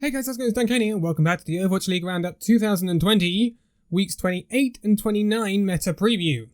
Hey guys, how's it going? It's Danconia, and welcome back to the Overwatch League Roundup 2020, weeks 28 and 29 meta preview.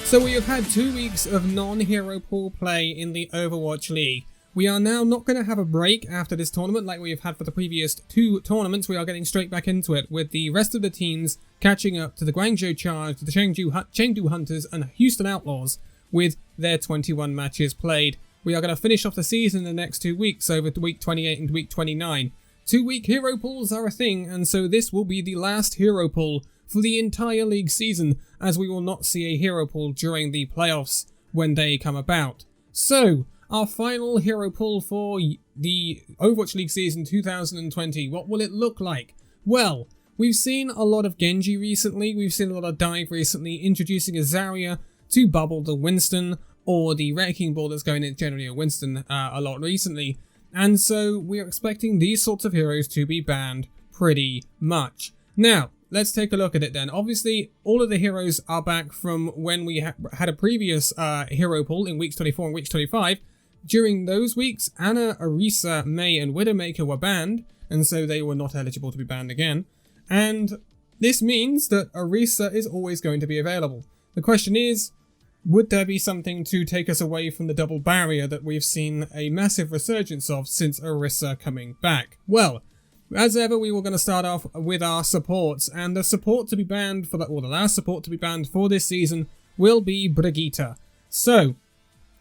So we have had 2 weeks of non-hero pool play in the Overwatch League. We are now not going to have a break after this tournament like we have had for the previous 2 tournaments. We are getting straight back into it with the rest of the teams catching up to the Guangzhou Charge, the Chengdu Hunters and Houston Outlaws with their 21 matches played. We are going to finish off the season in the next 2 weeks, over to week 28 and week 29. 2-week hero pools are a thing, and so this will be the last hero pool for the entire league season, as we will not see a hero pool during the playoffs when they come about. So, our final hero pool for the Overwatch League season 2020, what will it look like? Well, we've seen a lot of Genji recently, we've seen a lot of Dive recently, introducing a Zarya to bubble the Winston, or the Wrecking Ball that's going in generally a Winston a lot recently. And so we're expecting these sorts of heroes to be banned pretty much. Now, let's take a look at it then. Obviously, all of the heroes are back from when we had a previous hero pool in weeks 24 and weeks 25. During those weeks, Ana, Orisa, Mei, and Widowmaker were banned, and so they were not eligible to be banned again. And this means that Orisa is always going to be available. The question is, would there be something to take us away from the double barrier that we've seen a massive resurgence of since Orisa coming back? Well, as ever, we were going to start off with our supports, and the support to be banned for the last support to be banned for this season will be Brigitte. So,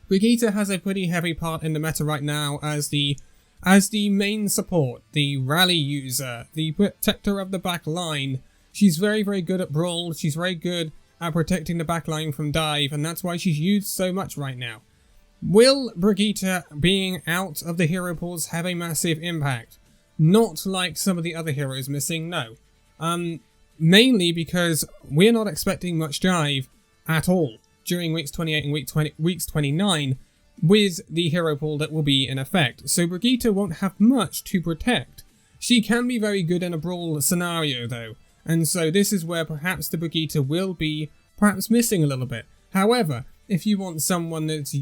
Brigitte has a pretty heavy part in the meta right now as the main support, the rally user, the protector of the back line. She's very, very good at Brawl. She's very good at protecting the backline from Dive, and that's why she's used so much right now. Will Brigitte being out of the hero pools have a massive impact? Not like some of the other heroes missing, no. Mainly because we're not expecting much Dive at all during weeks 28 and weeks 29 with the hero pool that will be in effect. So Brigitte won't have much to protect. She can be very good in a Brawl scenario though, and so this is where perhaps the Brigitte will be perhaps missing a little bit. However, if you want someone that's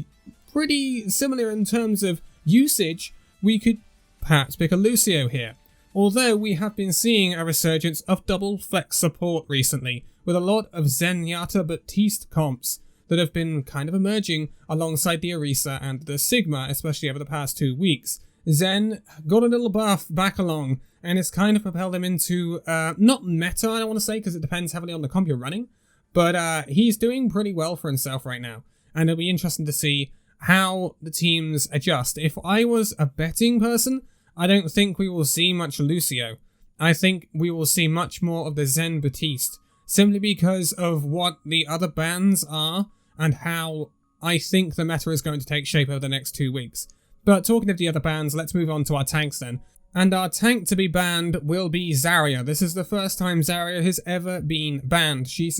pretty similar in terms of usage, we could perhaps pick a Lucio here. Although we have been seeing a resurgence of double flex support recently, with a lot of Zenyatta Baptiste comps that have been kind of emerging alongside the Orisa and the Sigma, especially over the past 2 weeks. Zen got a little buff back along, and it's kind of propelled him into, not meta, I don't want to say, because it depends heavily on the comp you're running, but he's doing pretty well for himself right now, and it'll be interesting to see how the teams adjust. If I was a betting person, I don't think we will see much Lucio. I think we will see much more of the Zen Baptiste, simply because of what the other bans are, and how I think the meta is going to take shape over the next 2 weeks. But talking of the other bans, let's move on to our tanks then. And our tank to be banned will be Zarya. This is the first time Zarya has ever been banned. She's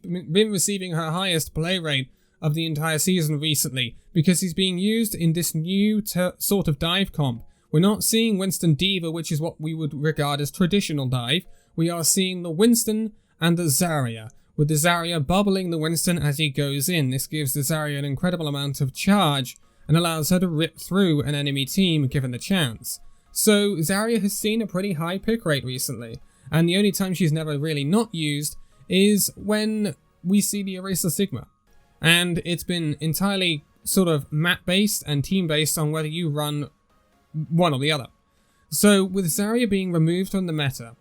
been receiving her highest play rate of the entire season recently, because he's being used in this new sort of dive comp. We're not seeing Winston Diva, which is what we would regard as traditional dive. We are seeing the Winston and the Zarya, with the Zarya bubbling the Winston as he goes in. This gives the Zarya an incredible amount of charge and allows her to rip through an enemy team given the chance. So Zarya has seen a pretty high pick rate recently, and the only time she's never really not used is when we see the Orisa Sigma. And it's been entirely sort of map based and team based on whether you run one or the other. So with Zarya being removed from the meta,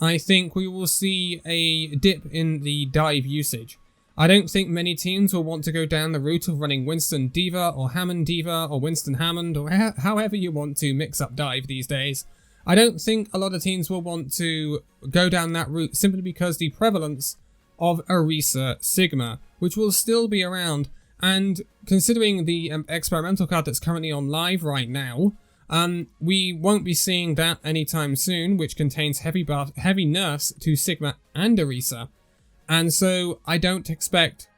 I think we will see a dip in the dive usage. I don't think many teams will want to go down the route of running Winston Diva or Hammond Diva or Winston Hammond or however you want to mix up dive these days. I don't think a lot of teams will want to go down that route simply because the prevalence of Orisa Sigma, which will still be around, and considering the experimental card that's currently on live right now, we won't be seeing that anytime soon, which contains heavy nerfs to Sigma and Orisa. And so I don't expect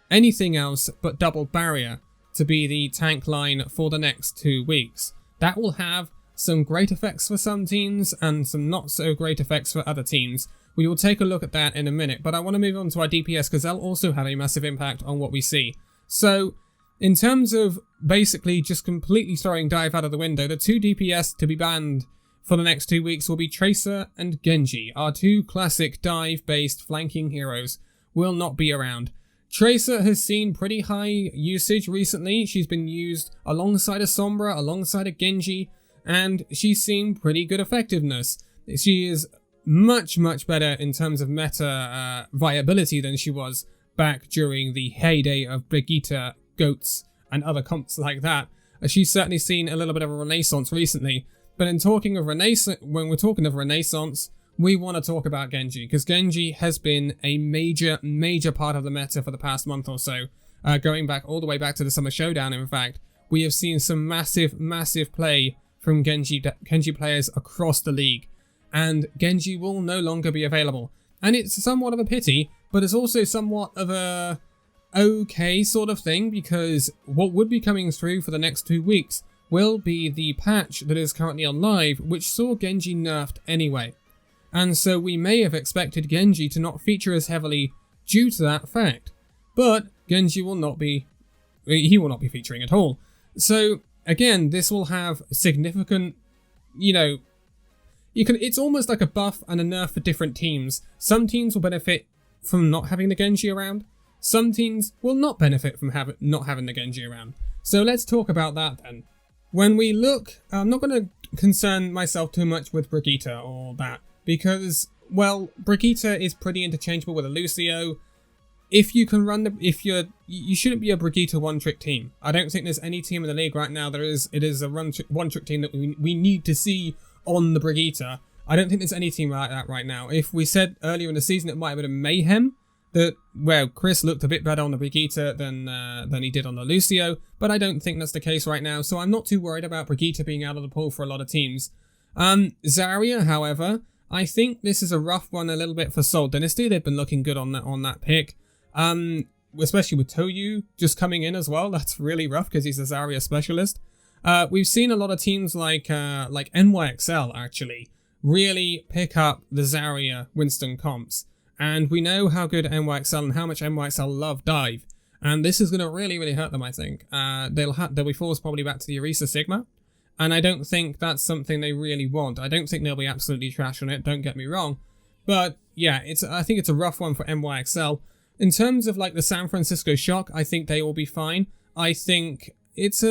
anything else but double barrier to be the tank line for the next 2 weeks. That will have some great effects for some teams and some not so great effects for other teams. We will take a look at that in a minute, but I want to move on to our DPS because they'll also have a massive impact on what we see. So In terms of basically just completely throwing dive out of the window, the 2 DPS to be banned for the next 2 weeks will be Tracer and Genji. Our 2 classic dive-based flanking heroes will not be around. Tracer has seen pretty high usage recently. She's been used alongside a Sombra, alongside a Genji, and she's seen pretty good effectiveness. She is much, much better in terms of meta viability than she was back during the heyday of Brigitte, Goats, and other comps like that. She's certainly seen a little bit of a renaissance recently. But in talking of renaissance, when we're talking of renaissance, we want to talk about Genji, because Genji has been a major, major part of the meta for the past month or so. Going back all the way back to the Summer Showdown, in fact, we have seen some massive, massive play from Genji players across the league. And Genji will no longer be available. And it's somewhat of a pity, but it's also somewhat of a okay sort of thing, because what would be coming through for the next 2 weeks will be the patch that is currently on live, which saw Genji nerfed anyway. And so we may have expected Genji to not feature as heavily due to that fact. But Genji will not be, he will not be featuring at all. So again, this will have significant, it's almost like a buff and a nerf for different teams. Some teams will benefit from not having the Genji around. Some teams will not benefit from not having the Genji around. So let's talk about that then. When we look, I'm not going to concern myself too much with Brigitte or that, because, well, Brigitte is pretty interchangeable with a Lucio. If you can run you shouldn't be a Brigitte one-trick team. I don't think there's any team in the league right now it is a one-trick team that we need to see on the Brigitte. I don't think there's any team like that right now. If we said earlier in the season it might have been a Mayhem, well, Chris looked a bit better on the Brigitte than he did on the Lucio, but I don't think that's the case right now, so I'm not too worried about Brigitte being out of the pool for a lot of teams. Zarya, however, I think this is a rough one a little bit for Seoul Dynasty. They've been looking good on that pick, especially with Toyu just coming in as well. That's really rough because he's a Zarya specialist. We've seen a lot of teams like NYXL actually really pick up the Zarya Winston comps. And we know how good NYXL and how much NYXL love dive. And this is going to really, really hurt them, I think. They'll be forced probably back to the Orisa Sigma. And I don't think that's something they really want. I don't think they'll be absolutely trash on it, don't get me wrong. But yeah, I think it's a rough one for NYXL. In terms of like the San Francisco Shock, I think they will be fine. I think it's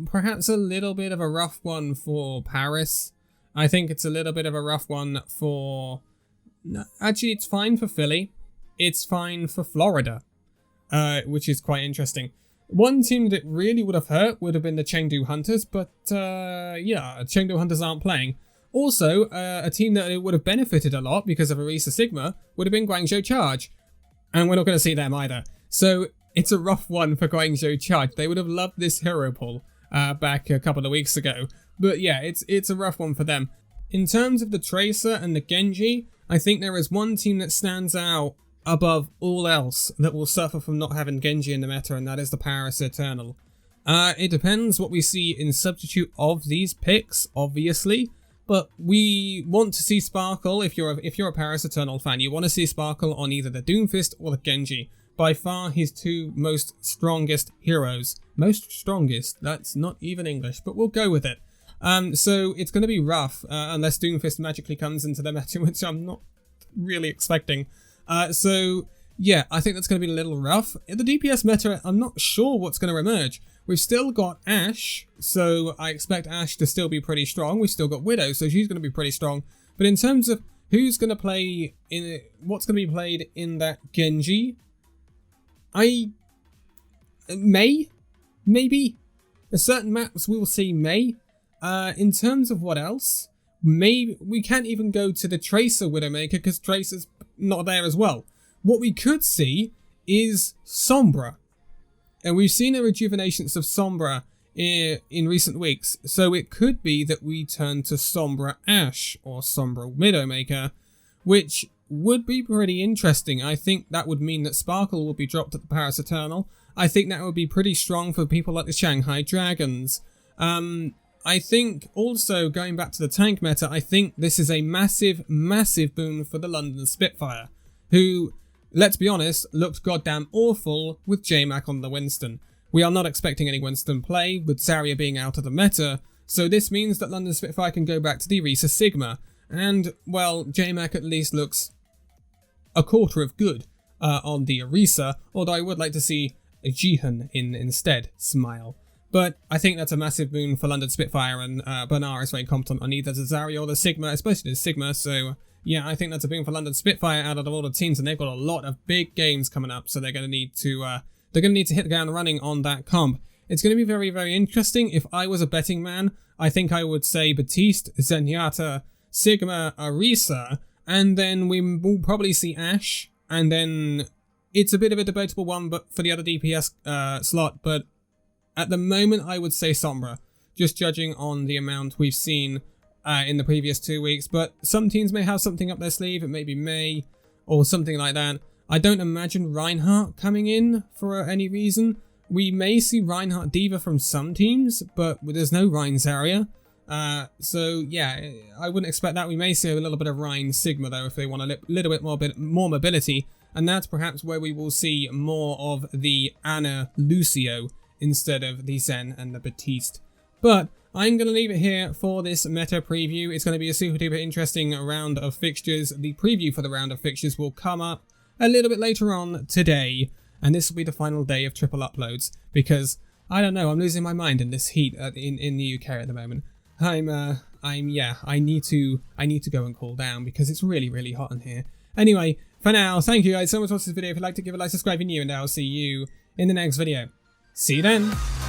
perhaps a little bit of a rough one for Paris. I think it's a little bit of a rough one for... No, actually, it's fine for Philly. It's fine for Florida, which is quite interesting. One team that it really would have hurt would have been the Chengdu Hunters, but yeah, Chengdu Hunters aren't playing. Also, a team that it would have benefited a lot because of Orisa Sigma would have been Guangzhou Charge, and we're not going to see them either. So it's a rough one for Guangzhou Charge. They would have loved this hero pull back a couple of weeks ago, but yeah, it's a rough one for them. In terms of the Tracer and the Genji, I think there is one team that stands out above all else that will suffer from not having Genji in the meta, and that is the Paris Eternal. It depends what we see in substitute of these picks, obviously, but we want to see Sparkle. If you're a Paris Eternal fan, you want to see Sparkle on either the Doomfist or the Genji. By far his 2 most strongest heroes. Most strongest, that's not even English, but we'll go with it. So it's going to be rough unless Doomfist magically comes into the meta, which I'm not really expecting. So yeah, I think that's going to be a little rough. In the DPS meta, I'm not sure what's going to emerge. We've still got Ashe, so I expect Ashe to still be pretty strong. We've still got Widow, so she's going to be pretty strong. But in terms of who's going to play in what's going to be played in that Genji, maybe certain maps we will see May. In terms of what else, maybe we can't even go to the Tracer Widowmaker because Tracer's not there as well. What we could see is Sombra. And we've seen a rejuvenation of Sombra in recent weeks. So it could be that we turn to Sombra Ashe or Sombra Widowmaker, which would be pretty interesting. I think that would mean that Sparkle will be dropped at the Paris Eternal. I think that would be pretty strong for people like the Shanghai Dragons. I think also, going back to the tank meta, I think this is a massive, massive boon for the London Spitfire, who, let's be honest, looked goddamn awful with J-Mac on the Winston. We are not expecting any Winston play, with Zarya being out of the meta, so this means that London Spitfire can go back to the Orisa Sigma, and, well, JMac at least looks a quarter of good on the Orisa, although I would like to see a Jihan in instead. Smile. But I think that's a massive boon for London Spitfire, and Bernard is very competent on either the Zarya or the Sigma, especially the Sigma, so yeah, I think that's a boon for London Spitfire out of all the teams, and they've got a lot of big games coming up, so they're going to need to hit the ground running on that comp. It's going to be very, very interesting. If I was a betting man, I think I would say Batiste, Zenyatta, Sigma, Orisa, and then we will probably see Ashe, and then it's a bit of a debatable one but for the other DPS slot, but at the moment I would say Sombra, just judging on the amount we've seen in the previous 2 weeks, but some teams may have something up their sleeve. It may be May or something like that. I don't imagine Reinhardt coming in for any reason. We may see Reinhardt Diva from some teams, but there's no Rein Zarya. So yeah, I wouldn't expect that. We may see a little bit of Rein Sigma though if they want a little bit more mobility, and that's perhaps where we will see more of the Ana Lucio instead of the Zen and the Batiste. But I'm going to leave it here for this meta preview. It's going to be a super duper interesting round of fixtures. The preview for the round of fixtures will come up a little bit later on today, and this will be the final day of triple uploads, because I don't know, I'm losing my mind in this heat in the UK at the moment. I need to go and cool down because it's really, really hot in here. Anyway, for now, thank you guys so much for watching this video. If you'd like to give a like, subscribe if you're new, and I'll see you in the next video. See you then.